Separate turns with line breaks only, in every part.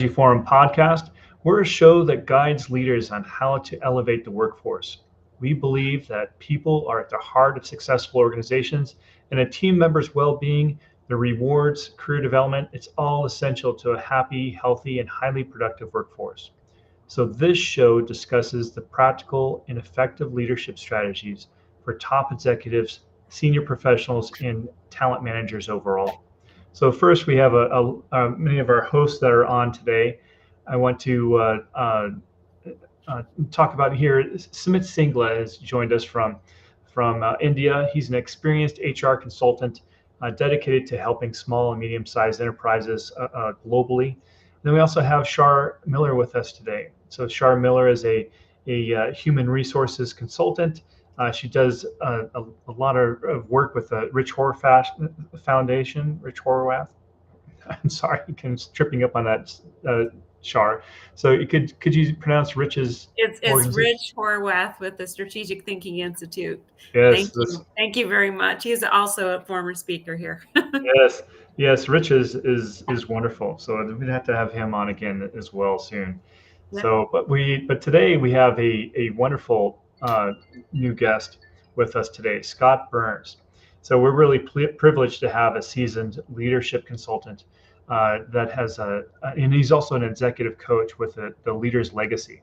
Forum podcast. We're a show that guides leaders on how to elevate the workforce. We believe that people are at the heart of successful organizations, and a team member's well being, the rewards, career development, it's all essential to a happy, healthy, and highly productive workforce. So, this show discusses the practical and effective leadership strategies for top executives, senior professionals, and talent managers overall. So, first, we have many of our hosts that are on today. I want to talk about here. Sumit Singla has joined us from India. He's an experienced HR consultant dedicated to helping small and medium-sized enterprises globally. Then we also have Shar Miller with us today. So Shar Miller is a human resources consultant. She does a lot of work with the Rich Horvath Foundation. Rich Horvath. I'm sorry, I'm tripping up on that, Shar. So could you pronounce Rich's
It's
organization?
Rich Horwath with the Strategic Thinking Institute.
Yes,
Thank you. Thank you very much. He's also a former speaker here.
yes, yes. Rich is wonderful. So we'd have to have him on again as well soon.
Yep.
But today we have a wonderful new guest with us today, Scott Burns. So we're really privileged to have a seasoned leadership consultant that has and he's also an executive coach with the Leader's Legacy.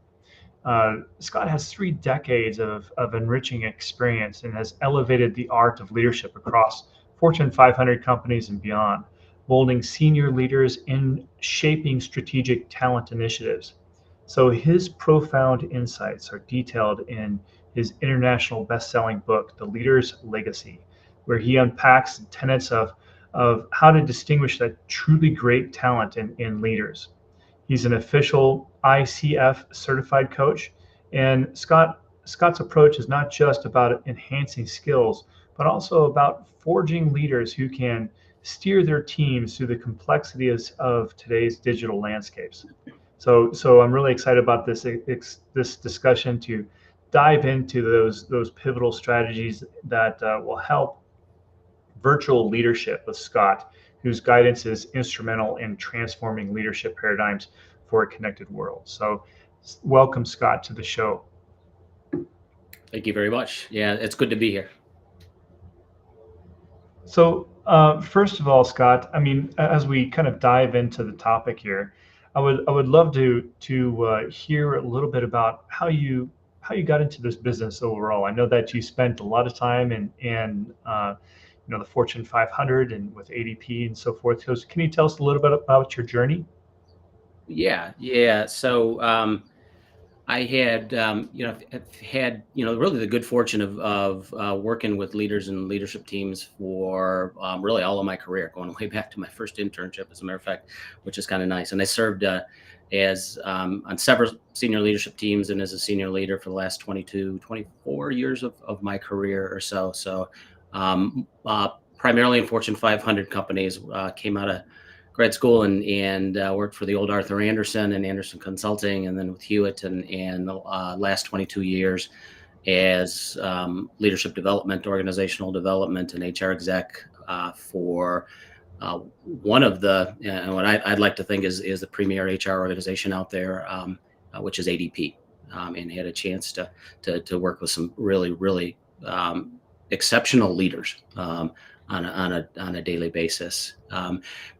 Scott has 3 decades of enriching experience and has elevated the art of leadership across Fortune 500 companies and beyond, molding senior leaders in shaping strategic talent initiatives. So his profound insights are detailed in his international best-selling book, The Leader's Legacy, where he unpacks the tenets of how to distinguish that truly great talent in leaders. He's an official ICF certified coach, and Scott's approach is not just about enhancing skills, but also about forging leaders who can steer their teams through the complexities of today's digital landscapes. So I'm really excited about this discussion to dive into those pivotal strategies that will help virtual leadership with Scott, whose guidance is instrumental in transforming leadership paradigms for a connected world. So, welcome, Scott, to the show.
Thank you very much. Yeah, it's good to be here.
So, first of all, Scott, I mean, as we kind of dive into the topic here, I would love to hear a little bit about how you got into this business overall. I know that you spent a lot of time in the Fortune 500 and with ADP and so forth. So, can you tell us a little bit about your journey?
Yeah. So I had, had, really the good fortune of working with leaders and leadership teams for really all of my career, going way back to my first internship, as a matter of fact, which is kind of nice. And I served as on several senior leadership teams and as a senior leader for the last 22, 24 years of my career or so. So primarily in Fortune 500 companies, came out of grad school and worked for the old Arthur Andersen and Andersen Consulting, and then with Hewitt, and the last 22 years as leadership development, organizational development, and HR exec for one of the, what I'd like to think is the premier HR organization out there, which is ADP, and had a chance to work with some really exceptional leaders on a daily basis.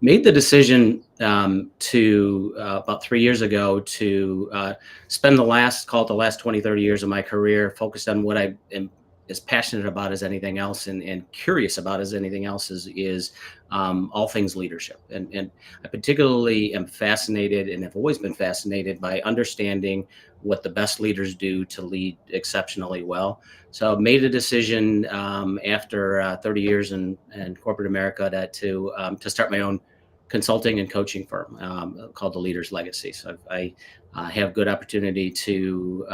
Made the decision to about 3 years ago to spend the last 20, 30 years of my career focused on what I am as passionate about as anything else, and curious about as anything else, is all things leadership. And I particularly am fascinated, and have always been fascinated, by understanding what the best leaders do to lead exceptionally well. So made a decision after 30 years in corporate America to start my own consulting and coaching firm called The Leader's Legacy. So I have good opportunity to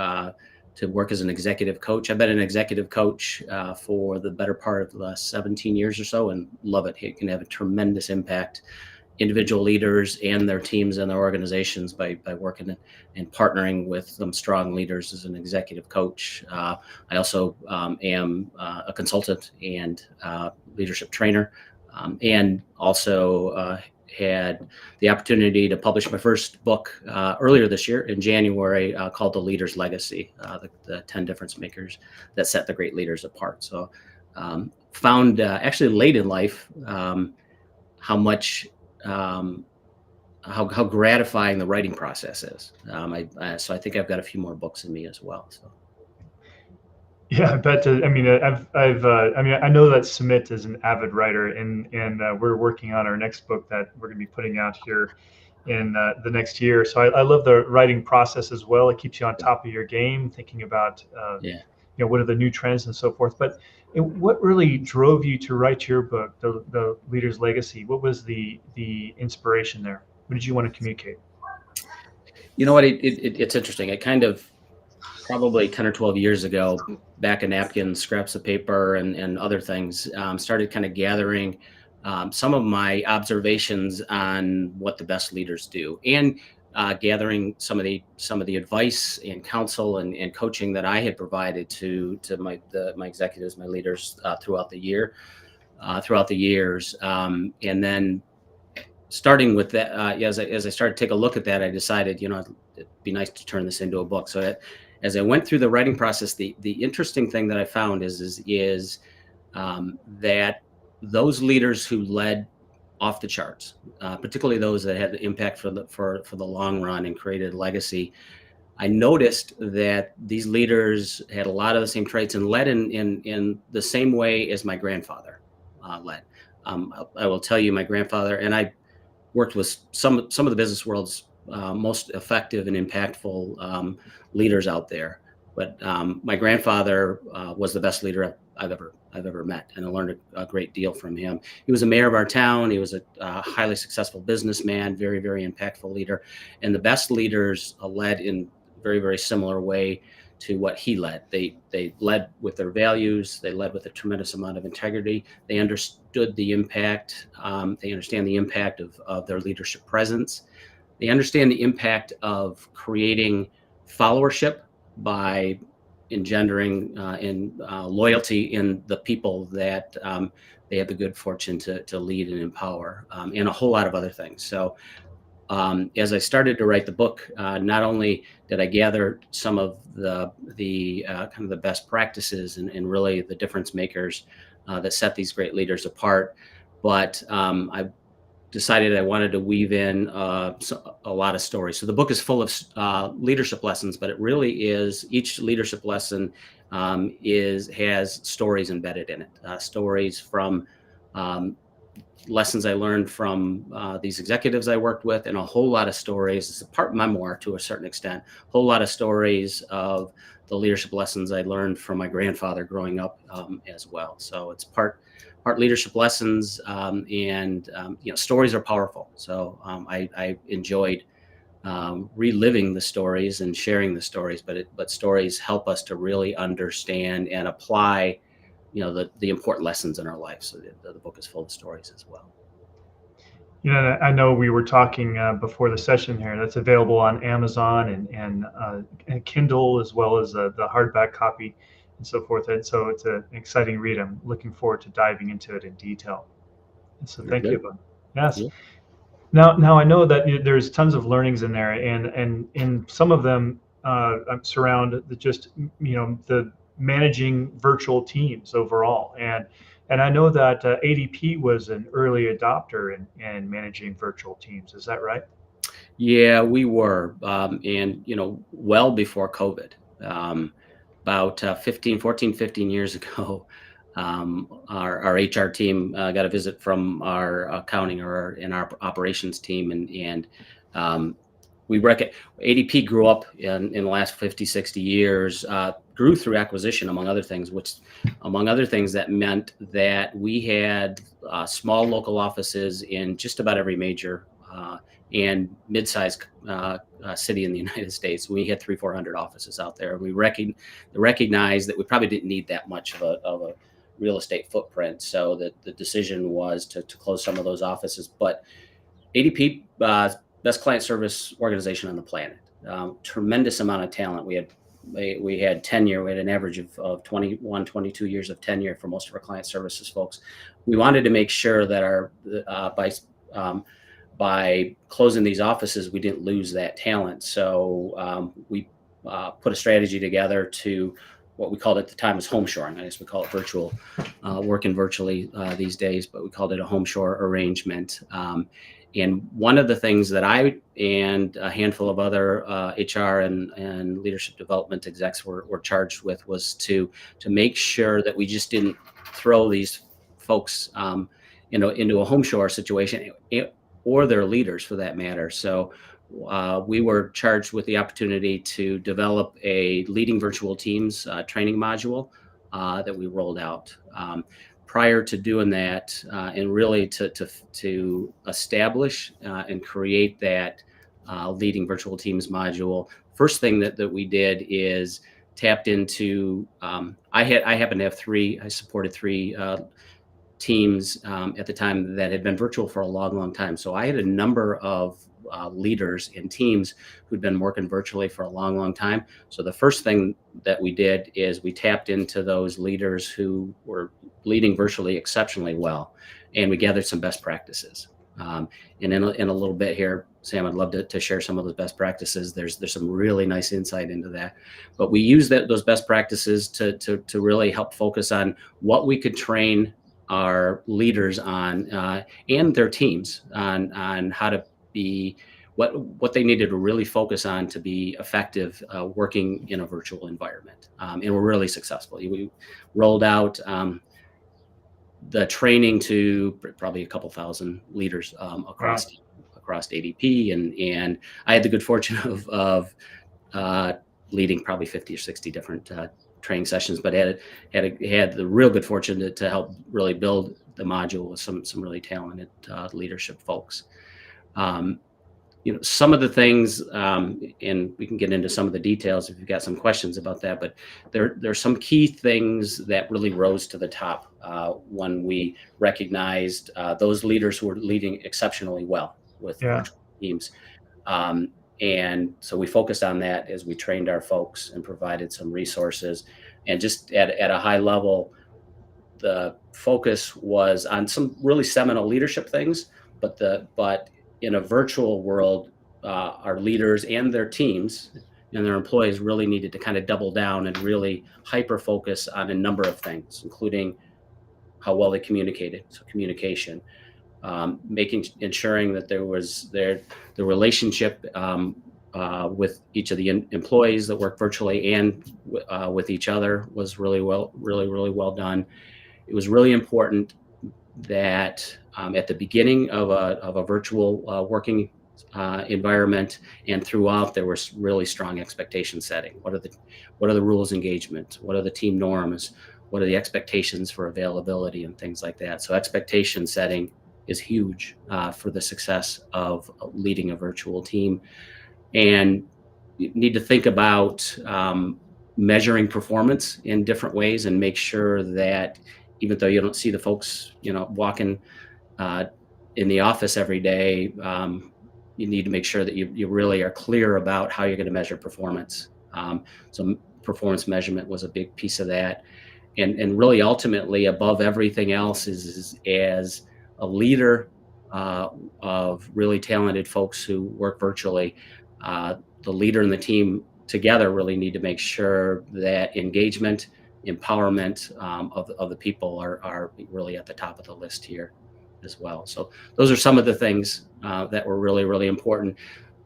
work as an executive coach. I've been an executive coach for the better part of the last 17 years or so, and love it. It can have a tremendous impact individual leaders and their teams and their organizations by working and partnering with some strong leaders as an executive coach. I also am a consultant and leadership trainer, and also had the opportunity to publish my first book earlier this year in January called The Leader's Legacy, the 10 difference makers that set the great leaders apart. So found actually late in life how much how gratifying the writing process is. So I think I've got a few more books in me as well. So.
Yeah, I bet. I mean, I know that Sumit is an avid writer, and we're working on our next book that we're going to be putting out here in the next year. So I love the writing process as well. It keeps you on top of your game, thinking about what are the new trends and so forth. But what really drove you to write your book, the Leader's Legacy? What was the inspiration there? What did you want to communicate?
You know what? It's interesting. It kind of probably 10 or 12 years ago, back in napkins, scraps of paper, and other things, started kind of gathering some of my observations on what the best leaders do, and gathering some of the advice and counsel and coaching that I had provided to my executives, my leaders throughout the years, and then starting with that, as I started to take a look at that, I decided, it'd be nice to turn this into a book. So as I went through the writing process, the interesting thing that I found is that those leaders who led off the charts, particularly those that had the impact for the long run and created a legacy, I noticed that these leaders had a lot of the same traits and led in the same way as my grandfather led. I will tell you, my grandfather and I worked with some of the business world's most effective and impactful leaders out there. But my grandfather was the best leader I've ever met, and I learned a great deal from him. He was a mayor of our town. He was a highly successful businessman, very, very impactful leader. And the best leaders led in very, very similar way to what he led. They led with their values. They led with a tremendous amount of integrity. They understood the impact. They understand the impact of their leadership presence. They understand the impact of creating followership by engendering loyalty in the people that they have the good fortune to lead and empower, and a whole lot of other things. So as I started to write the book, not only did I gather some of the kind of the best practices and really the difference makers that set these great leaders apart, but I decided I wanted to weave in a lot of stories. So the book is full of leadership lessons, but it really is, each leadership lesson has stories embedded in it. Stories from lessons I learned from these executives I worked with, and a whole lot of stories. It's a part memoir to a certain extent. A whole lot of stories of the leadership lessons I learned from my grandfather growing up as well. So it's part leadership lessons, and stories are powerful. So I enjoyed reliving the stories and sharing the stories, but stories help us to really understand and apply the important lessons in our life. So the book is full of stories as well.
I know we were talking before the session here. That's available on Amazon and Kindle, as well as the hardback copy and so forth. And so it's an exciting read. I'm looking forward to diving into it in detail. And so thank you. Yes. Yeah. Now I know that there's tons of learnings in there, and in some of them surround the managing virtual teams overall. And I know that ADP was an early adopter in managing virtual teams. Is that right?
Yeah, we were. And, well before COVID, about 15 years ago, our HR team got a visit from our accounting our operations team. And we reckon ADP grew up in the last 50, 60 years, grew through acquisition, among other things, that meant that we had small local offices in just about every major and mid-sized city in the United States. We had 300-400 offices out there. We recognized that we probably didn't need that much of a real estate footprint. So that the decision was to close some of those offices. But ADP, best client service organization on the planet, tremendous amount of talent. We had tenure. We had an average of 21, 22 years of tenure for most of our client services folks. We wanted to make sure that by closing these offices, we didn't lose that talent. So we put a strategy together to what we called at the time was home shoring. I guess we call it virtual, working virtually these days, but we called it a home shore arrangement. And one of the things that I and a handful of other HR and leadership development execs were charged with was to make sure that we just didn't throw these folks into a home shore situation, or their leaders for that matter. So we were charged with the opportunity to develop a leading virtual teams training module that we rolled out. Prior to doing that, and really to establish and create that leading virtual teams module, first thing that we did is tapped into. I happen to have I supported three teams at the time that had been virtual for a long time. So I had a number of leaders and teams who'd been working virtually for a long time. So the first thing that we did is we tapped into those leaders who were leading virtually exceptionally well, and we gathered some best practices. And in a little bit here, Sam, I'd love to share some of those best practices. There's some really nice insight into that, but we used those best practices to really help focus on what we could train our leaders on and their teams on how to be what they needed to really focus on to be effective working in a virtual environment. And we're really successful. We rolled out the training to probably a couple thousand leaders across ADP, and I had the good fortune of leading probably 50 or 60 different training sessions, but had the real good fortune to help really build the module with some really talented leadership folks. Some of the things, and we can get into some of the details if you've got some questions about that, but there's some key things that really rose to the top when we recognized those leaders who were leading exceptionally well with virtual teams. And so we focused on that as we trained our folks and provided some resources. And just at a high level, the focus was on some really seminal leadership things, but in a virtual world, our leaders and their teams and their employees really needed to kind of double down and really hyper focus on a number of things, including how well they communicated. So communication, ensuring that there was the relationship with each of the employees that work virtually and with each other was really well done. It was really important that at the beginning of a virtual working environment and throughout, there was really strong expectation setting. What are the rules of engagement? What are the team norms? What are the expectations for availability and things like that? So expectation setting is huge for the success of leading a virtual team. And you need to think about measuring performance in different ways and make sure that even though you don't see the folks, walking in the office every day, you need to make sure that you really are clear about how you're going to measure performance. So performance measurement was a big piece of that. And really ultimately above everything else is as a leader of really talented folks who work virtually, the leader and the team together really need to make sure that engagement, empowerment of the people are really at the top of the list here as well. So those are some of the things that were really important.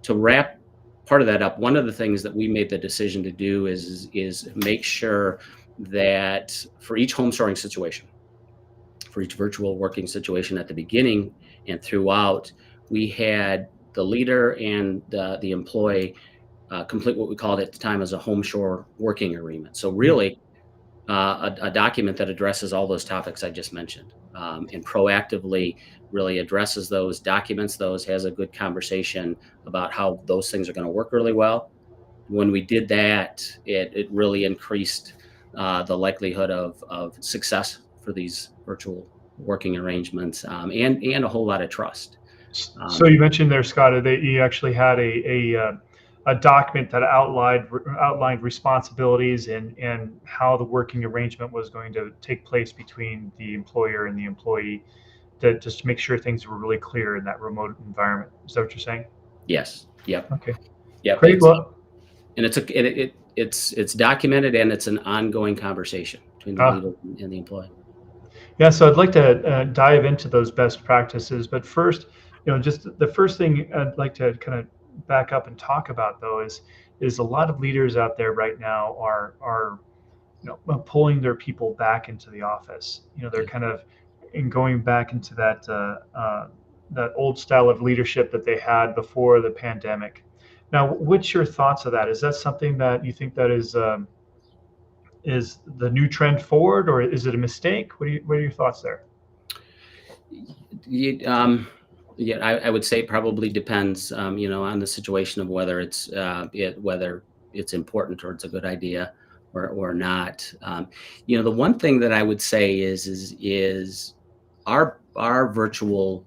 To wrap part of that up, one of the things that we made the decision to do is make sure that for each home shoring situation, for each virtual working situation at the beginning and throughout, we had the leader and the employee complete what we called at the time as a home shore working agreement. So really a document that addresses all those topics I just mentioned and proactively really addresses those, documents those, has a good conversation about how those things are going to work really well. When we did that, it really increased the likelihood of success for these virtual working arrangements and a whole lot of trust.
So you mentioned there, Scott, that you actually had a document that outlined responsibilities and how the working arrangement was going to take place between the employer and the employee. just to make sure things were really clear in that remote environment. Is that what you're saying?
Yes. Yep.
Okay.
Yep.
Great. Well,
And it's documented, and it's an ongoing conversation between the leader and the employee.
yeah. So I'd like to dive into those best practices, but first, just the first thing I'd like to kind of back up and talk about though is a lot of leaders out there right now are pulling their people back into the office. They're kind of going back into that old style of leadership that they had before the pandemic. Now, what's your thoughts of that? Is that something that you think that is the new trend forward, or is it a mistake? What are your thoughts there?
Yeah, I would say it probably depends, on the situation of whether it's important or it's a good idea or not. The one thing that I would say is our virtual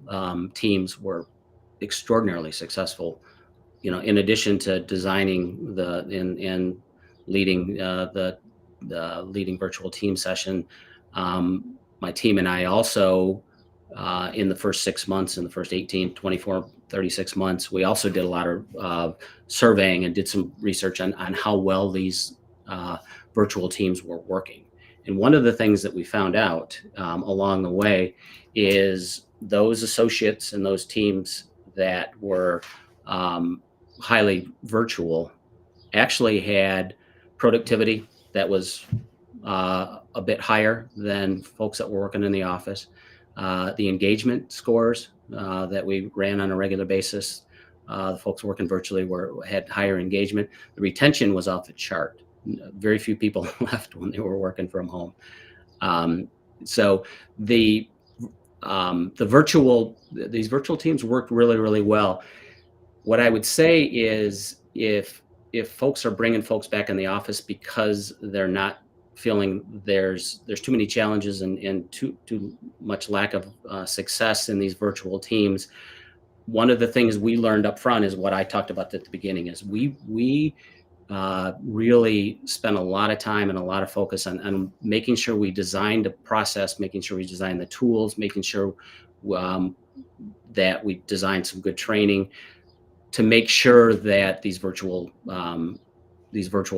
teams were extraordinarily successful. In addition to designing and leading the leading virtual team session, my team and I also, in the first 6 months, in the first 18, 24, 36 months, we also did a lot of surveying and did some research on how well these virtual teams were working. And one of the things that we found out along the way is those associates and those teams that were highly virtual actually had productivity that was a bit higher than folks that were working in the office. The engagement scores that we ran on a regular basis, the folks working virtually had higher engagement. The retention was off the chart. Very few people left when they were working from home. So these virtual teams worked really, really well. What I would say is if folks are bringing folks back in the office because they're not feeling there's too many challenges and too much lack of success in these virtual teams, one of the things we learned up front is what I talked about at the beginning is we really spent a lot of time and a lot of focus on making sure we designed a process, making sure we designed the tools, making sure that we designed some good training to make sure that these virtual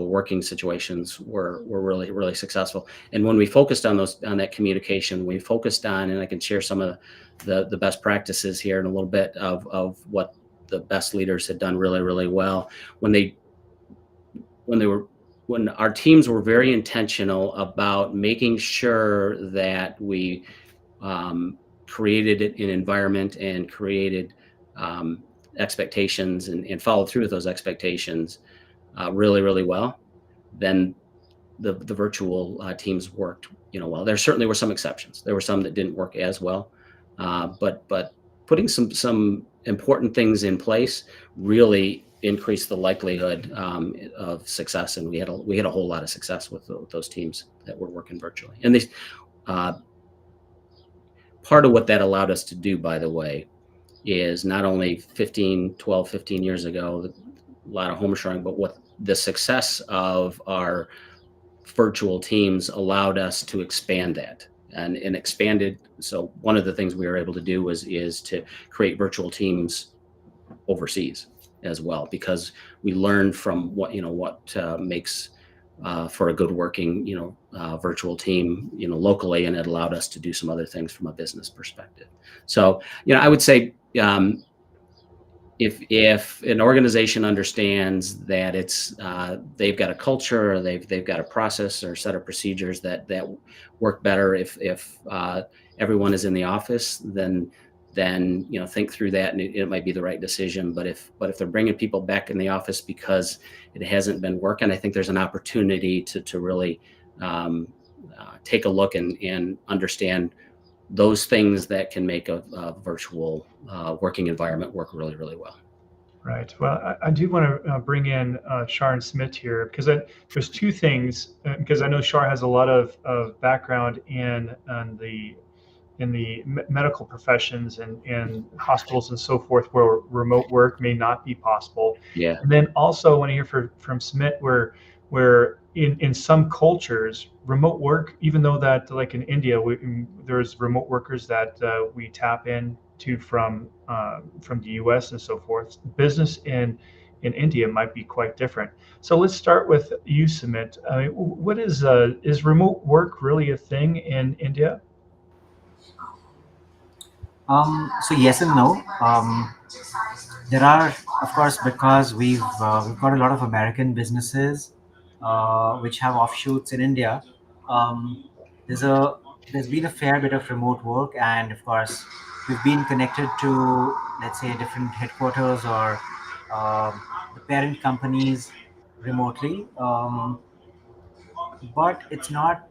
working situations were really, really successful. And when we focused on that communication, we focused on, and I can share some of the best practices here in a little bit of what the best leaders had done really, really well. When our teams were very intentional about making sure that we created an environment and created expectations and followed through with those expectations really, really well, then the virtual teams worked, well. There certainly were some exceptions. There were some that didn't work as well, but putting some important things in place really increased the likelihood of success, and we had a whole lot of success with those teams that were working virtually. And they, part of what that allowed us to do, by the way, is not only 12, 15 years ago, a lot of home assuring, but what the success of our virtual teams allowed us to expand that and expanded. So one of the things we were able to do is to create virtual teams overseas as well, because we learned from what makes for a good working, virtual team, locally, and it allowed us to do some other things from a business perspective. So, I would say, if an organization understands that it's they've got a culture, or they've got a process or a set of procedures that work better if everyone is in the office, then think through that, and it might be the right decision. But if they're bringing people back in the office because it hasn't been working, I think there's an opportunity to really take a look and understand those things that can make a virtual working environment work really, really well.
Right. Well, I do want to bring in Shar and Smit here, because there's two things, because I know Shar has a lot of background in the medical professions and hospitals and so forth, where remote work may not be possible.
Yeah.
And then also I want to hear from Smit, where in some cultures, remote work, even though that like in India, there's remote workers that we tap into from the U.S. and so forth. Business in India might be quite different. So let's start with you, Sumit. I mean, what is remote work really a thing in India?
So yes and no. There are, of course, because we've got a lot of American businesses which have offshoots in India. Um, there's a there's been a fair bit of remote work, and of course, we've been connected to, let's say, different headquarters or the parent companies remotely. But it's not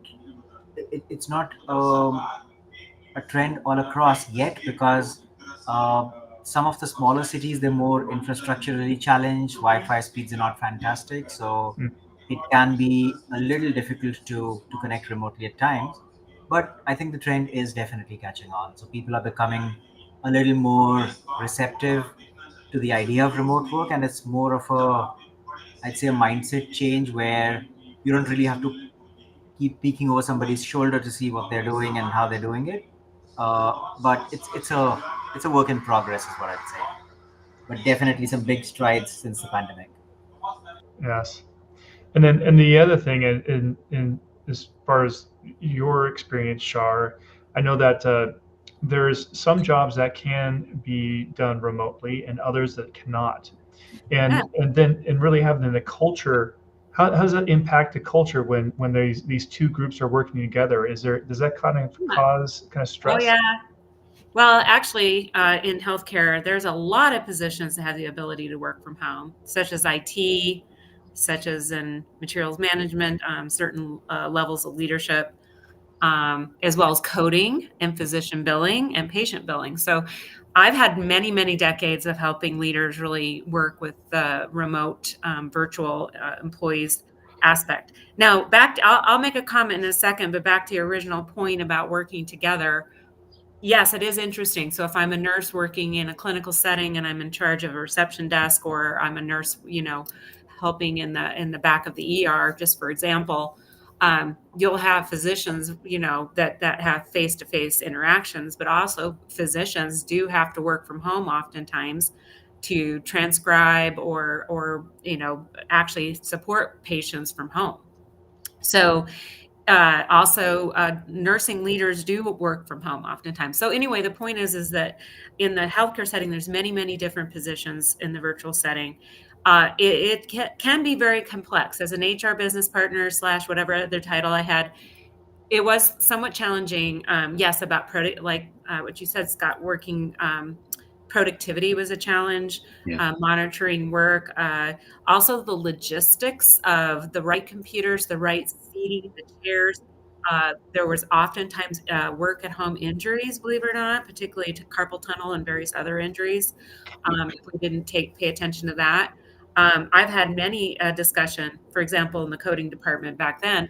a trend all across yet, because uh, some of the smaller cities, they're more infrastructurally challenged. Wi-Fi speeds are not fantastic, so
Mm,
it can be a little difficult to connect remotely at times. But I think the trend is definitely catching on. So people are becoming a little more receptive to the idea of remote work, and it's more of a, I'd say, a mindset change where you don't really have to keep peeking over somebody's shoulder to see what they're doing and how they're doing it. But it's a work in progress, is what I'd say. But definitely some big strides since the pandemic.
yes. And the other thing in as far as your experience, Shar, I know that there's some jobs that can be done remotely and others that cannot.
Yeah.
And really having the culture, how does that impact the culture when these two groups are working together? Does that kind of cause kind of
Oh,
stress?
yeah. Well, actually, in healthcare, there's a lot of positions that have the ability to work from home, such as IT, such as in materials management, certain levels of leadership, as well as coding and physician billing and patient billing. So I've had many, many decades of helping leaders really work with the remote virtual employees aspect. Now, I'll make a comment in a second, but back to your original point about working together. Yes, it is interesting. So if I'm a nurse working in a clinical setting and I'm in charge of a reception desk, or I'm a nurse, helping in the back of the ER, just for example, you'll have physicians, that have face-to-face interactions, but also physicians do have to work from home oftentimes to transcribe or actually support patients from home. So also, nursing leaders do work from home oftentimes. So anyway, the point is that in the healthcare setting, there's many, many different positions in the virtual setting. It can be very complex. As an HR business partner slash whatever other title I had, it was somewhat challenging. Yes, about product, like what you said, Scott. Working productivity was a challenge.
Yeah.
Monitoring work, also the logistics of the right computers, the right seating, the chairs. There was oftentimes work at home injuries, believe it or not, particularly to carpal tunnel and various other injuries. If we didn't pay attention to that. I've had many discussion, for example, in the coding department back then.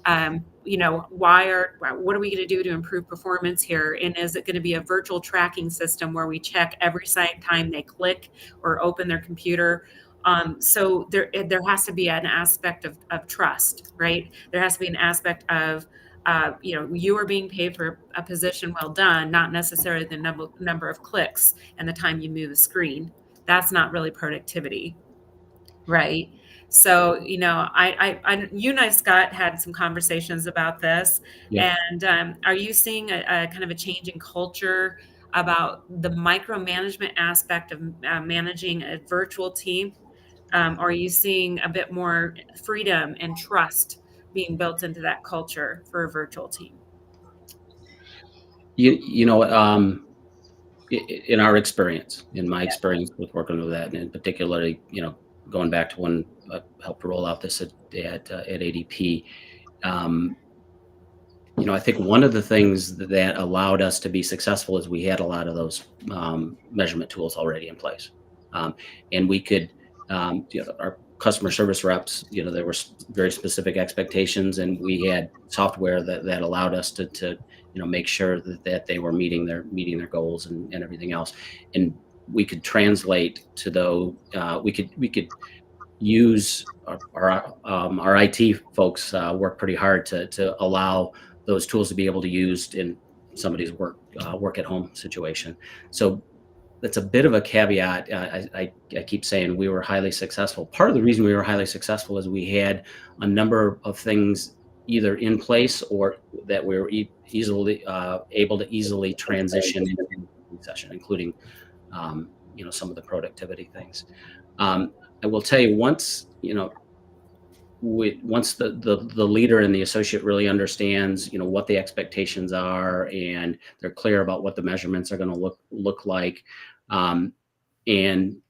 What are we going to do to improve performance here? And is it going to be a virtual tracking system where we check every time they click or open their computer? So there has to be an aspect of trust, right? There has to be an aspect of, you are being paid for a position well done, not necessarily the number of clicks and the time you move a screen. That's not really productivity. Right. So, you and I, Scott, had some conversations about this.
Yeah.
And are you seeing a kind of a change in culture about the micromanagement aspect of managing a virtual team? Or are you seeing a bit more freedom and trust being built into that culture for a virtual team?
You know, in our experience, in my
Yeah.
experience with working with that, and particularly, going back to when I helped roll out this at ADP, um, I think one of the things that allowed us to be successful is we had a lot of those measurement tools already in place, and we could, our customer service reps, there were very specific expectations, and we had software that allowed us to make sure that they were meeting their goals and everything else, and we could translate to those. We could use our IT folks work pretty hard to allow those tools to be able to use in somebody's work at home situation. So that's a bit of a caveat. I keep saying we were highly successful. Part of the reason we were highly successful is we had a number of things either in place or that we were easily able to easily transition in session, including some of the productivity things. I will tell you, once the leader and the associate really understands what the expectations are, and they're clear about what the measurements are going to look like, and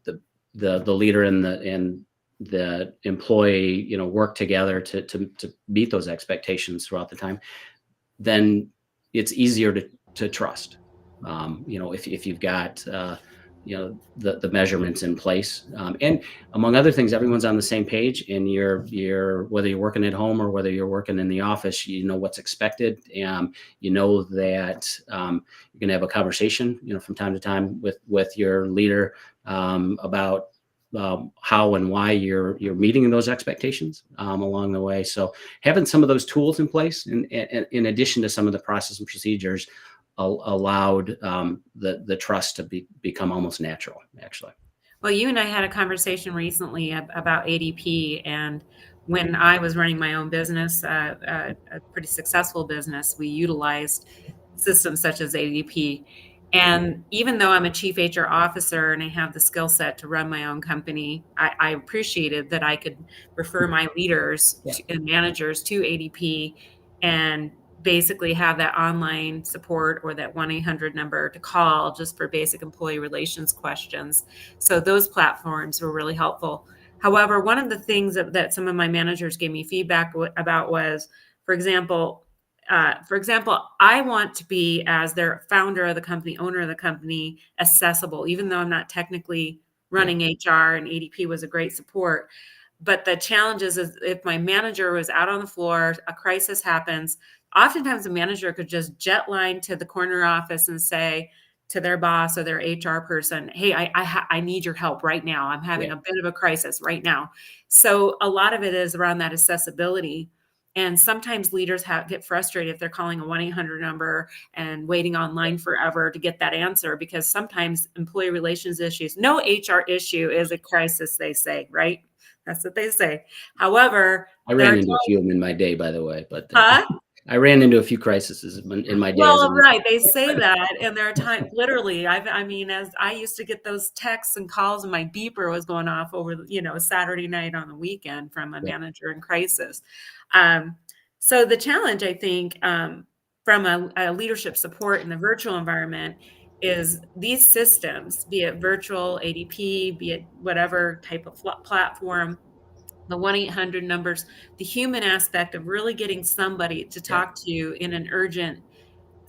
the leader and the employee work together to meet those expectations throughout the time, then it's easier to trust. If you've got the measurements in place, and among other things, everyone's on the same page, and you're whether you're working at home or whether you're working in the office, what's expected. That you're going to have a conversation from time to time with your leader about how and why you're meeting those expectations along the way. So having some of those tools in place, and in addition to some of the process and procedures, allowed the trust to become almost natural, actually.
Well, you and I had a conversation recently about ADP, and when I was running my own business, a pretty successful business, we utilized systems such as ADP. And even though I'm a chief HR officer and I have the skill set to run my own company, I appreciated that I could refer my leaders and managers to ADP and basically have that online support or that 1-800 number to call just for basic employee relations questions. So those platforms were really helpful. However, one of the things that some of my managers gave me feedback about was, for example, I want to be, as their founder of the company, owner of the company, accessible, even though I'm not technically running HR, and ADP was a great support. But the challenge is if my manager was out on the floor, a crisis happens, oftentimes a manager could just jet line to the corner office and say to their boss or their HR person, hey, I need your help right now. I'm having a bit of a crisis right now. So a lot of it is around that accessibility. And sometimes leaders get frustrated if they're calling a 1-800 number and waiting online forever to get that answer, because sometimes employee relations issues, no HR issue is a crisis, they say, right? That's what they say. However,
I ran into a few of them in my day, by the way, but I ran into a few crises in my day.
Well, right. They say that. And there are times, literally, as I used to get those texts and calls, and my beeper was going off over, Saturday night on the weekend from a manager in crisis. So the challenge, I think, from a leadership support in the virtual environment is these systems, be it virtual, ADP, be it whatever type of platform, the 1-800 numbers, the human aspect of really getting somebody to talk to you in an urgent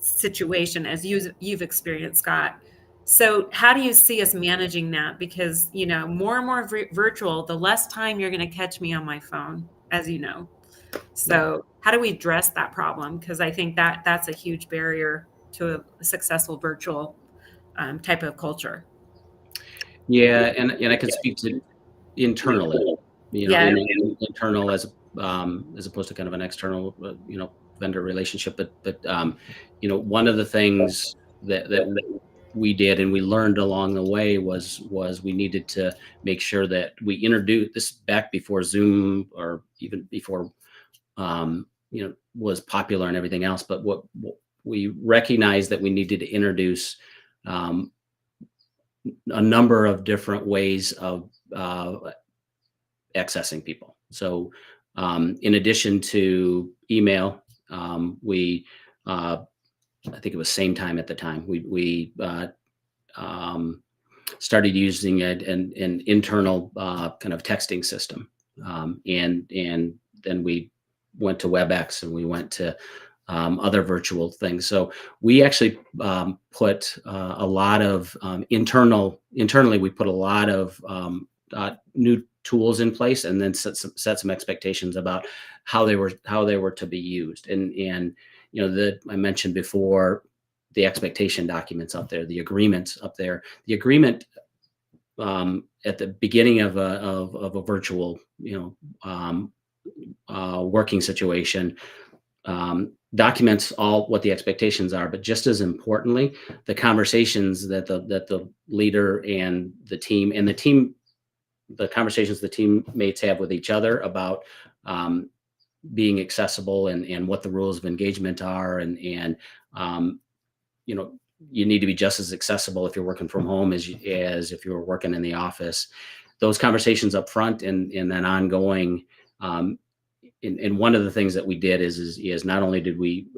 situation, as you've experienced, Scott. So how do you see us managing that? Because, more and more virtual, the less time you're going to catch me on my phone, as you know. So how do we address that problem? Because I think that's a huge barrier to a successful virtual type of culture.
Yeah, and I can speak to internally, internal as opposed to kind of an external, vendor relationship. But one of the things that we did and we learned along the way was we needed to make sure that we introduced this back before Zoom, or even before was popular and everything else. But what we recognized that we needed to introduce a number of different ways of accessing people. So in addition to email, we I think it was Same Time at the time, we started using an internal kind of texting system, and then we went to WebEx, and we went to other virtual things. So we actually put a lot of internally, we put a lot of new tools in place, and then set some expectations about how they were to be used. And I mentioned before the expectation documents up there, the agreements up there. The agreement at the beginning of a virtual, working situation, documents all what the expectations are, but just as importantly, the conversations that the leader and the conversations the teammates have with each other about being accessible and what the rules of engagement are, and you need to be just as accessible if you're working from home as if you were working in the office. Those conversations up front and then ongoing. And one of the things that we did is not only did we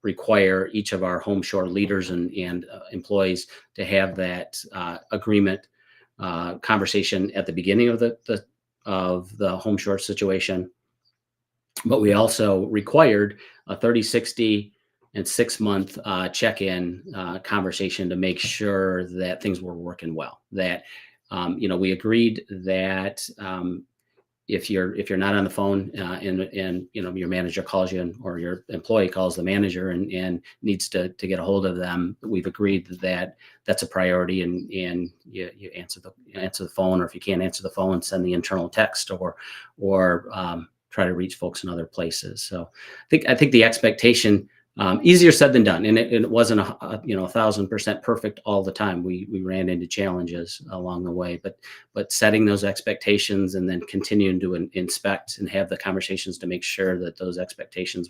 require each of our home shore leaders and employees to have that agreement conversation at the beginning of the home shore situation, but we also required a 30, 60, and 6-month check-in conversation to make sure that things were working well. That we agreed that if you're not on the phone and your manager calls you or your employee calls the manager and needs to get a hold of them, we've agreed that that's a priority, and you answer the phone, or if you can't answer the phone, send the internal text or try to reach folks in other places. So I think the expectation, easier said than done, and it wasn't 1,000% perfect all the time. We ran into challenges along the way, but setting those expectations and then continuing to inspect and have the conversations to make sure that those expectations,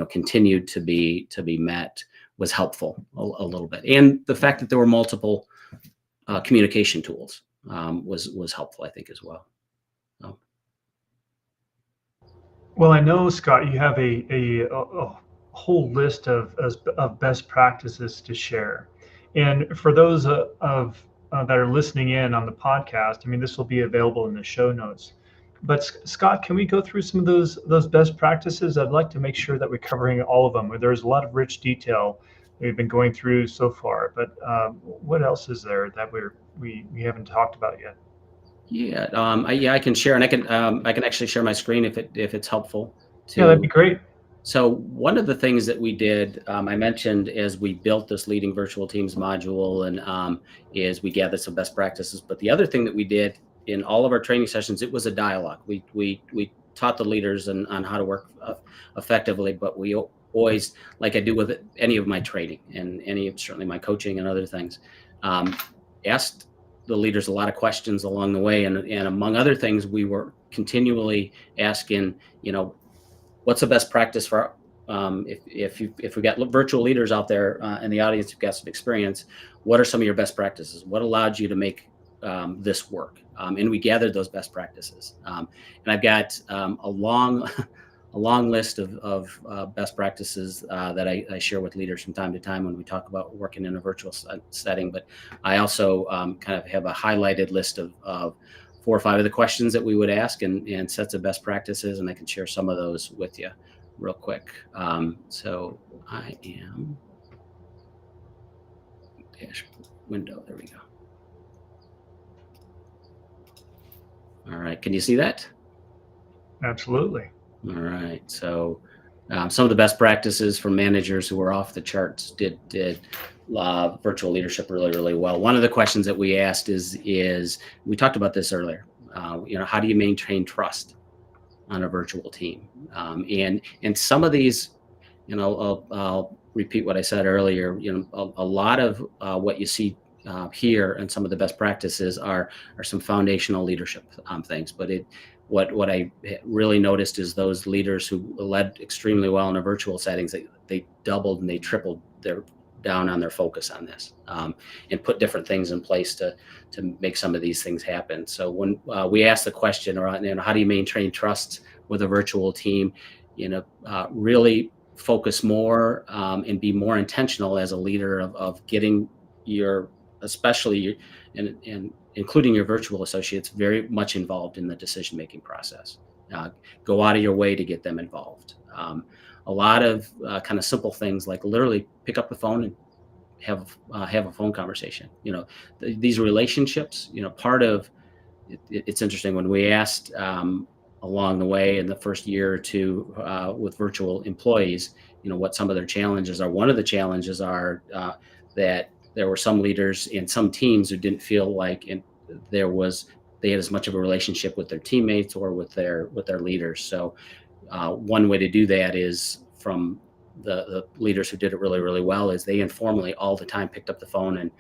continued to be met was helpful a little bit. And the fact that there were multiple communication tools was helpful, I think, as well. So.
Well, I know, Scott, you have a whole list of best practices to share. And for those that are listening in on the podcast, I mean, this will be available in the show notes. But Scott, can we go through some of those best practices? I'd like to make sure that we're covering all of them. There's a lot of rich detail we've been going through so far, but what else is there that we haven't talked about yet?
Yeah, I can share, and I can actually share my screen if it's helpful.
Yeah, that'd be great.
So one of the things that we did, I mentioned as we built this Leading Virtual Teams module, and is we gathered some best practices. But the other thing that we did in all of our training sessions, it was a dialogue. We taught the leaders on how to work effectively, but we always, like I do with any of my training and certainly my coaching and other things, asked the leaders a lot of questions along the way, and among other things, we were continually asking, what's the best practice for if we got virtual leaders out there in the audience who've got some experience, what are some of your best practices? What allowed you to make this work? And we gathered those best practices. And I've got a long list of best practices that I share with leaders from time to time when we talk about working in a virtual setting. But I also kind of have a highlighted list of 4 or 5 of the questions that we would ask and sets of best practices, and I can share some of those with you real quick. So I am dash window. There we go. All right, can you see that?
Absolutely.
All right, so some of the best practices for managers who were off the charts did virtual leadership really, really well. One of the questions that we asked is we talked about this earlier. How do you maintain trust on a virtual team? And some of these, I'll repeat what I said earlier. A lot of what you see here and some of the best practices are some foundational leadership things. But what I really noticed is those leaders who led extremely well in a virtual settings, they doubled and they tripled down on their focus on this, and put different things in place to make some of these things happen. So when we asked the question around, how do you maintain trust with a virtual team, really focus more and be more intentional as a leader of getting especially including your virtual associates very much involved in the decision-making process. Go out of your way to get them involved. A lot of kind of simple things like literally pick up the phone and have a phone conversation. These relationships, part of it's interesting when we asked along the way in the first year or two with virtual employees, what some of their challenges are. One of the challenges are that there were some leaders in some teams who didn't feel like they had as much of a relationship with their teammates or with their leaders. So one way to do that is from the leaders who did it really, really well is they informally all the time picked up the phone and,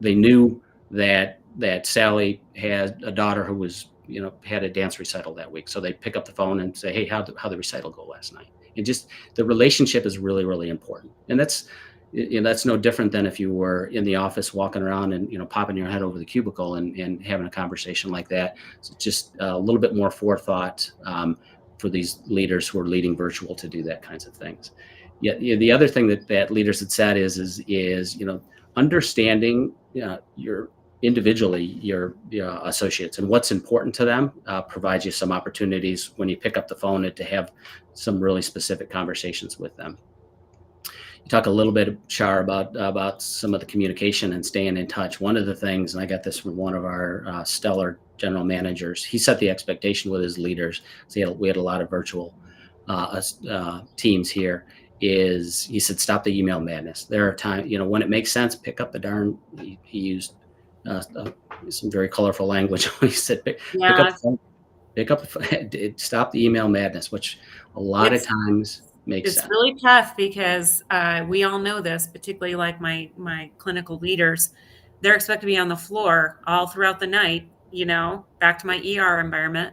they knew that Sally had a daughter who was, had a dance recital that week. So they pick up the phone and say, hey, how'd the recital go last night? And just the relationship is really, really important. And that's no different than if you were in the office walking around and, popping your head over the cubicle and having a conversation like that. So just a little bit more forethought for these leaders who are leading virtual to do that kinds of things. Yeah. The other thing that leaders had said is understanding your associates and what's important to them provides you some opportunities when you pick up the phone to have some really specific conversations with them. You talk a little bit, Shar, about some of the communication and staying in touch. One of the things, and I got this from one of our stellar general managers, he set the expectation with his leaders. So we had a lot of virtual teams here. He said, stop the email madness. There are times, when it makes sense, pick up the darn. He used some very colorful language when he said, pick up the phone, stop the email madness, which a lot of times makes sense.
It's really tough because we all know this, particularly like my clinical leaders, they're expected to be on the floor all throughout the night, back to my ER environment.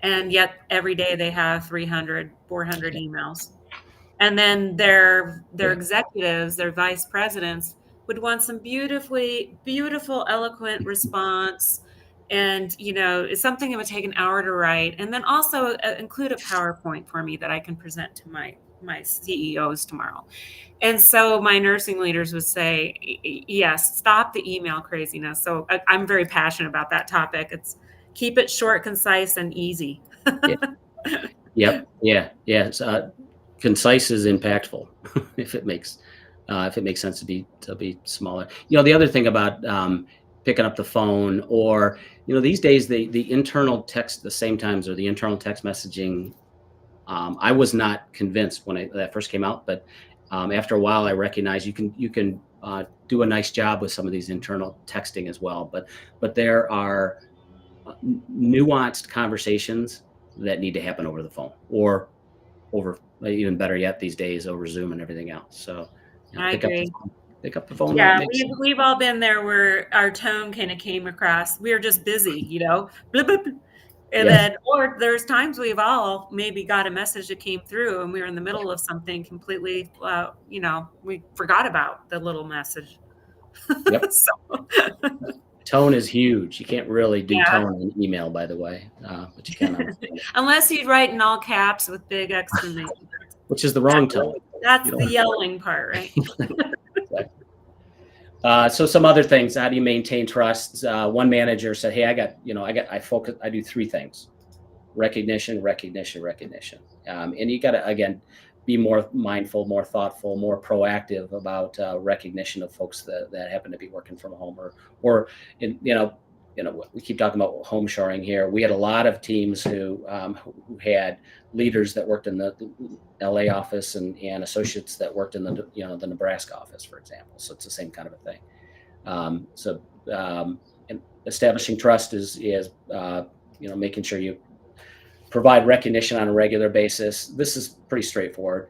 And yet every day they have 300, 400 emails. And then their executives, their vice presidents would want some beautiful, eloquent response. And, it's something that would take an hour to write. And then also include a PowerPoint for me that I can present to my CEOs tomorrow. And so my nursing leaders would say, yes, stop the email craziness. So I'm very passionate about that topic. It's keep it short, concise, and easy.
Yep. Yeah. Concise is impactful if it makes sense to be smaller. The other thing about picking up the phone or, these days the internal text, the same times or the internal text messaging, I was not convinced when that first came out, but after a while I recognized you can do a nice job with some of these internal texting as well. But there are nuanced conversations that need to happen over the phone or over, even better yet these days, over Zoom and everything else. So
I agree.
Pick up the phone.
Yeah, we've all been there where our tone kind of came across. We were just busy, blip, blip. And then, or there's times we've all maybe got a message that came through and we were in the middle of something completely, we forgot about the little message.
Yep. Tone is huge. You can't really do tone in email, by the way, but you can.
Unless you write in all caps with big exclamation marks.
Which is the wrong tone.
That's the yelling part, right?
So some other things. How do you maintain trust? One manager said, "Hey, I do three things: recognition. And you got to again be more mindful, more thoughtful, more proactive about recognition of folks that happen to be working from home or we keep talking about home shoring here. We had a lot of teams who had leaders that worked in the LA office and associates that worked in the Nebraska office, for example. So it's the same kind of a thing. And establishing trust is making sure you provide recognition on a regular basis. This is pretty straightforward.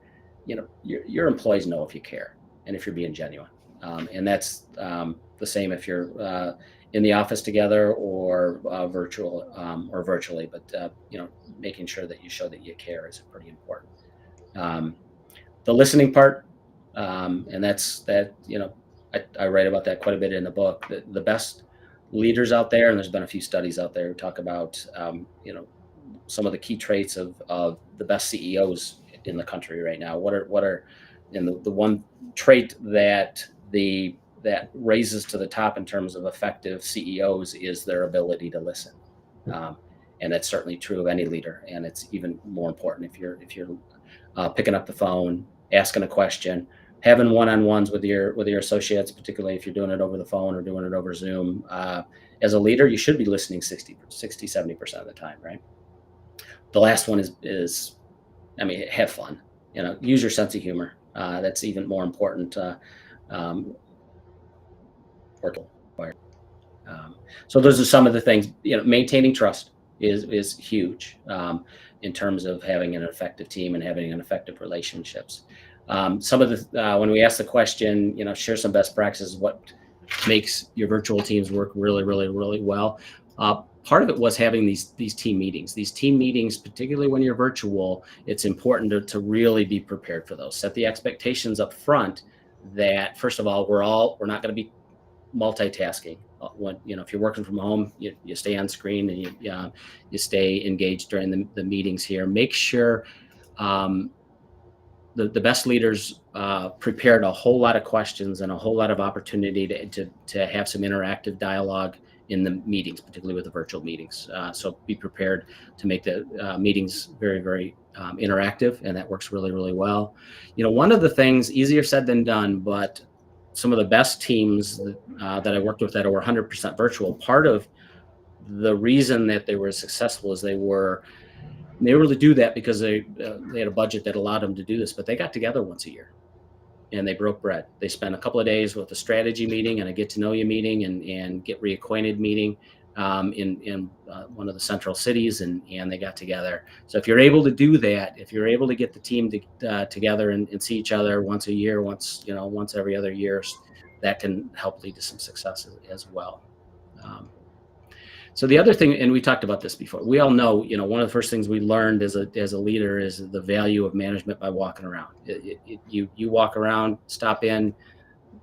Your employees know if you care and if you're being genuine. And that's the same if you're in the office together or virtually. But making sure that you show that you care is pretty important. The listening part, and that's that. I write about that quite a bit in the book. The best leaders out there, and there's been a few studies out there who talk about some of the key traits of the best CEOs in the country right now. What are and the one trait that raises to the top in terms of effective CEOs is their ability to listen. And that's certainly true of any leader. And it's even more important if you're picking up the phone, asking a question, having one-on-ones with your associates, particularly if you're doing it over the phone or doing it over Zoom. As a leader, you should be listening 60-70% of the time, right? The last one is have fun. Use your sense of humor. That's even more important. So those are some of the things. Maintaining trust is huge in terms of having an effective team and having an effective relationships. Some of the when we ask the question, share some best practices. What makes your virtual teams work really, really, really well? Part of it was having these team meetings. These team meetings, particularly when you're virtual, it's important to really be prepared for those. Set the expectations up front that, first of all, we're not going to be multitasking. If you're working from home, you stay on screen and you stay engaged during the meetings here. Make sure the best leaders prepared a whole lot of questions and a whole lot of opportunity to have some interactive dialogue in the meetings, particularly with the virtual meetings. So be prepared to make the meetings very, very interactive, and that works really, really well. One of the things, easier said than done, but some of the best teams that I worked with that were 100% virtual, part of the reason that they were successful is they were able to do that because they had a budget that allowed them to do this, but they got together once a year and they broke bread. They spent a couple of days with a strategy meeting and a get to know you meeting and get reacquainted meeting in one of the central cities, and they got together. So if you're able to do that, if you're able to get the team together and see each other once a year, once every other year, that can help lead to some success as well. So the other thing, and we talked about this before, we all know, one of the first things we learned as a leader is the value of management by walking around. You walk around, stop in,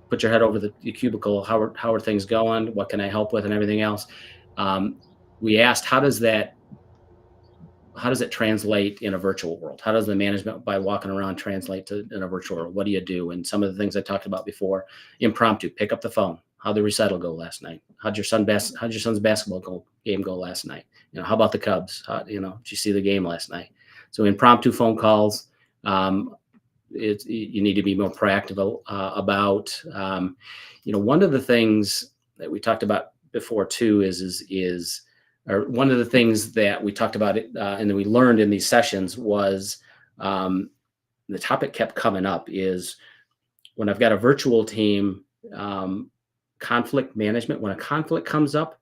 put your head over the cubicle. How are things going? What can I help with, and everything else. We asked, how does it translate in a virtual world? How does the management by walking around translate in a virtual world? What do you do? And some of the things I talked about before, impromptu, pick up the phone. How'd the recital go last night? How'd your son's basketball game go last night? How about the Cubs? Did you see the game last night? So impromptu phone calls. You need to be more proactive about. One of the things that we talked about before too or one of the things that we talked about and then we learned in these sessions was the topic kept coming up is when I've got a virtual team. Conflict management. When a conflict comes up,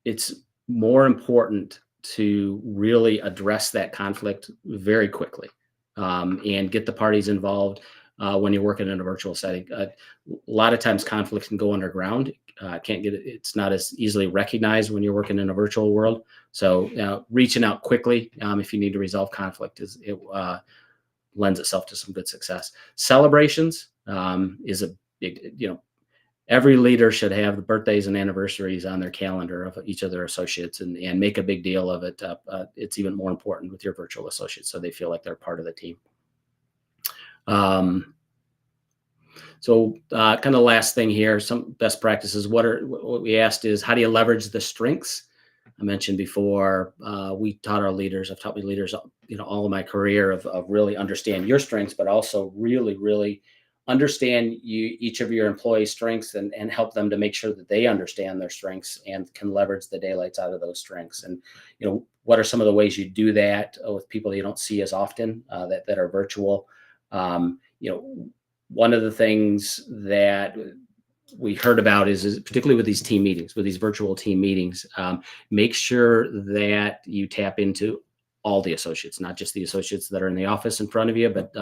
it's more important to really address that conflict very quickly and get the parties involved when you're working in a virtual setting. A lot of times conflicts can go underground. It's not as easily recognized when you're working in a virtual world. So reaching out quickly if you need to resolve conflict lends itself to some good success. Celebrations is a big, every leader should have the birthdays and anniversaries on their calendar of each of their associates and make a big deal of it. It's even more important with your virtual associates, so they feel like they're part of the team. So kind of last thing here, some best practices. What we asked is, how do you leverage the strengths? I mentioned before, we taught our leaders, I've taught my leaders, all of my career of really understand your strengths, but also really, really understand each of your employees' strengths and help them to make sure that they understand their strengths and can leverage the daylights out of those strengths. And, what are some of the ways you do that with people that you don't see as often that are virtual? One of the things that we heard about is particularly with these team meetings, with these virtual team meetings, make sure that you tap into all the associates, not just the associates that are in the office in front of you, but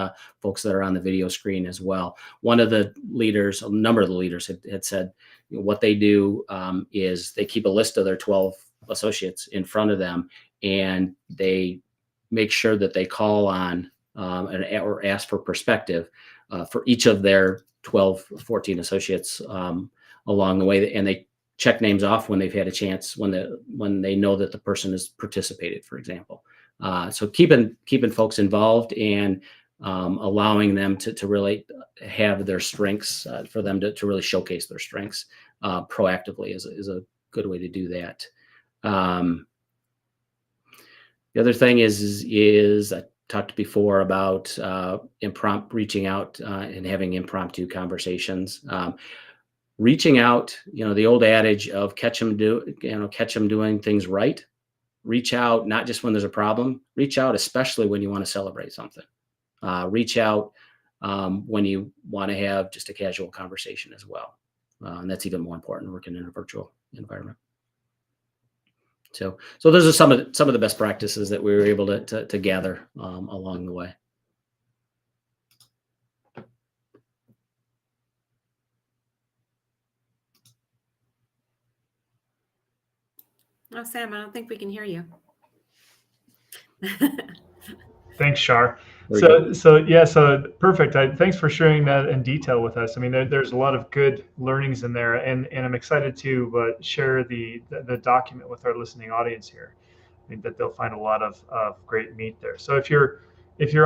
folks that are on the video screen as well. One of the leaders, a number of the leaders had said what they do is they keep a list of their 12 associates in front of them, and they make sure that they call on or ask for perspective for each of their 12, 14 associates along the way. And they check names off when they've had a chance, when they know that the person has participated, for example. So keeping folks involved and allowing them to really have their strengths for them to really showcase their strengths proactively is a good way to do that. The other thing is I talked before about reaching out and having impromptu conversations. Reaching out, the old adage of catch them doing things right. Reach out, not just when there's a problem. Reach out, especially when you want to celebrate something. Reach out when you want to have just a casual conversation as well. And that's even more important working in a virtual environment. So those are some of the best practices that we were able to gather along the way.
Oh, Sam, I don't think we can hear you.
Thanks, Shar.
There we
So perfect. Thanks for sharing that in detail with us. I mean, there's a lot of good learnings in there, and I'm excited to share the document with our listening audience here. I think that they'll find a lot of great meat there. So if you're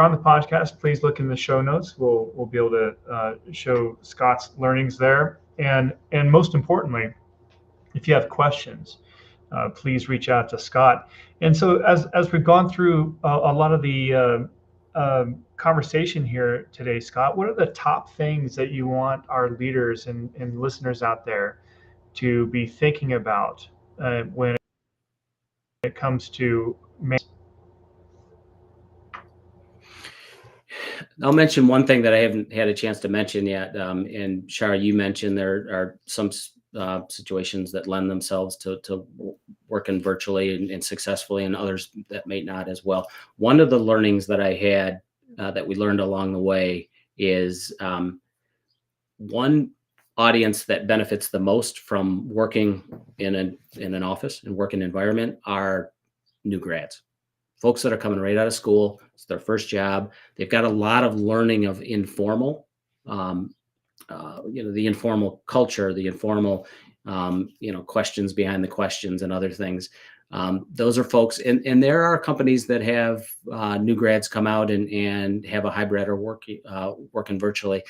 on the podcast, please look in the show notes. We'll be able to show Scott's learnings there, and most importantly, if you have questions, please reach out to Scott. And so as we've gone through a lot of the conversation here today, Scott, what are the top things that you want our leaders and listeners out there to be thinking about when it comes to
I'll mention one thing that I haven't had a chance to mention yet. And Shar, you mentioned there are some situations that lend themselves to working virtually and successfully, and others that may not as well. One of the learnings that I had that we learned along the way is one audience that benefits the most from working in an office and working environment are new grads. Folks that are coming right out of school, it's their first job. They've got a lot of learning of informal, the informal culture, the informal, questions behind the questions and other things. Those are folks, and there are companies that have new grads come out and have a hybrid or working virtually.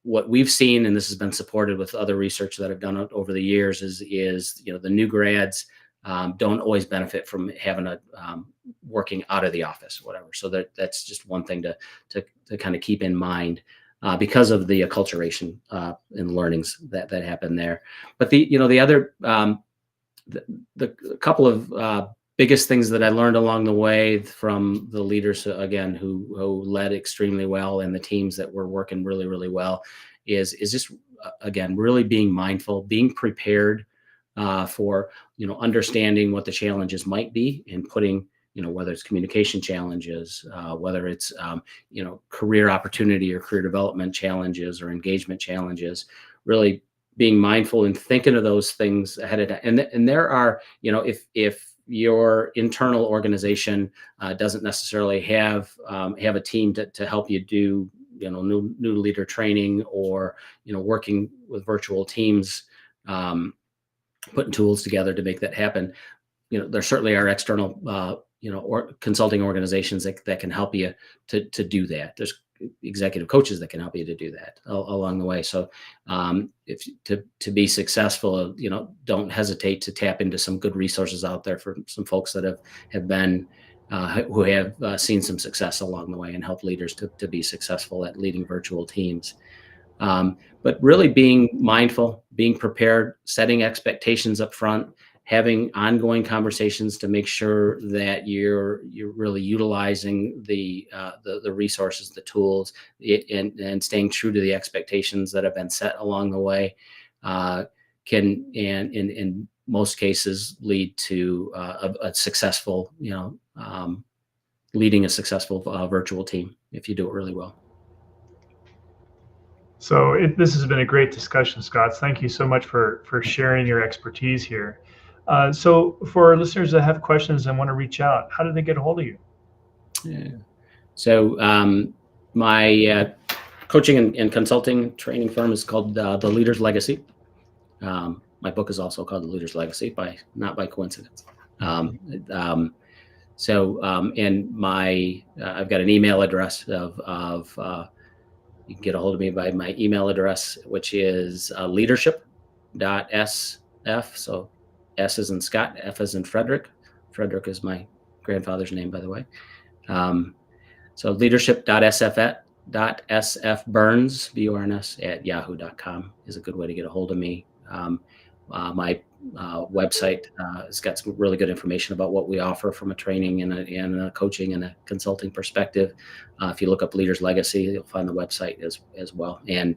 What we've seen, and this has been supported with other research that I've done over the years, is the new grads don't always benefit from having a working out of the office, whatever. So that's just one thing to kind of keep in mind because of the acculturation and learnings that happen there. But the other the couple of biggest things that I learned along the way from the leaders, again, who led extremely well, and the teams that were working really, really well, is just, again, really being mindful, being prepared for, understanding what the challenges might be, and putting, whether it's communication challenges, whether it's, career opportunity or career development challenges or engagement challenges, really being mindful and thinking of those things ahead of time. And there are, if your internal organization doesn't necessarily have a team to help you do, new leader training, or, working with virtual teams, putting tools together to make that happen. There certainly are external, or consulting organizations that can help you to do that. There's executive coaches that can help you to do that along the way. So if to be successful, don't hesitate to tap into some good resources out there for some folks that have been who have seen some success along the way, and help leaders to be successful at leading virtual teams. But really being mindful, being prepared, setting expectations up front, having ongoing conversations to make sure that you're really utilizing the resources, the tools, and staying true to the expectations that have been set along the way, can, and in most cases, lead to a successful, leading a successful virtual team if you do it really well.
So this has been a great discussion, Scott. Thank you so much for sharing your expertise here. So for our listeners that have questions and want to reach out, how do they get a hold of you?
Yeah. So my coaching and consulting training firm is called The Leader's Legacy. My book is also called The Leader's Legacy, not by coincidence. And I've got an email address of you can get a hold of me by my email address, which is leadership.sf. So S is in Scott, F is in Frederick. Frederick is my grandfather's name, by the way. So leadership.sfburns, B-U-R-N-S, at yahoo.com is a good way to get a hold of me. My website has got some really good information about what we offer from a training and a coaching and a consulting perspective. If you look up Leader's Legacy, you'll find the website as well. And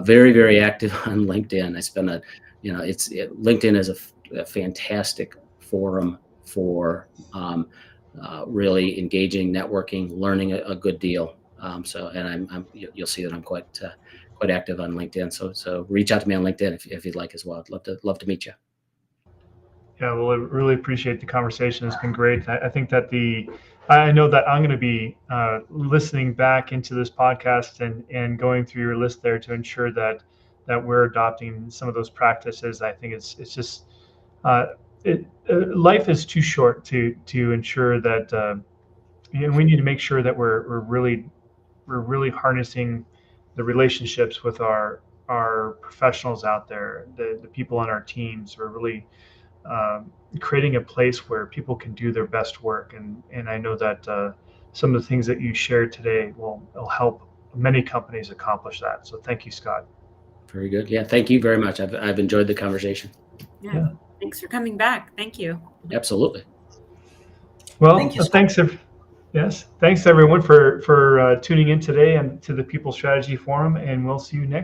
very, very active on LinkedIn. I spend LinkedIn is a fantastic forum for really engaging, networking, learning a good deal. And you'll see that I'm quite active on LinkedIn. So reach out to me on LinkedIn if you'd like as well. I'd love to meet you.
Yeah, well, I really appreciate the conversation. It's been great. I think that I know that I'm going to be listening back into this podcast and going through your list there to ensure that we're adopting some of those practices. I think it's just life is too short to ensure that we need to make sure that we're really harnessing the relationships with our professionals out there, the people on our teams. We're really creating a place where people can do their best work. And I know that some of the things that you shared today will help many companies accomplish that. So thank you, Scott.
Very good. Yeah, thank you very much. I've enjoyed the conversation.
Yeah. Thanks for coming back. Thank you.
Absolutely.
Well,
Thank you, Scott.
Thanks everyone for tuning in today and to the People Strategy Forum, and we'll see you next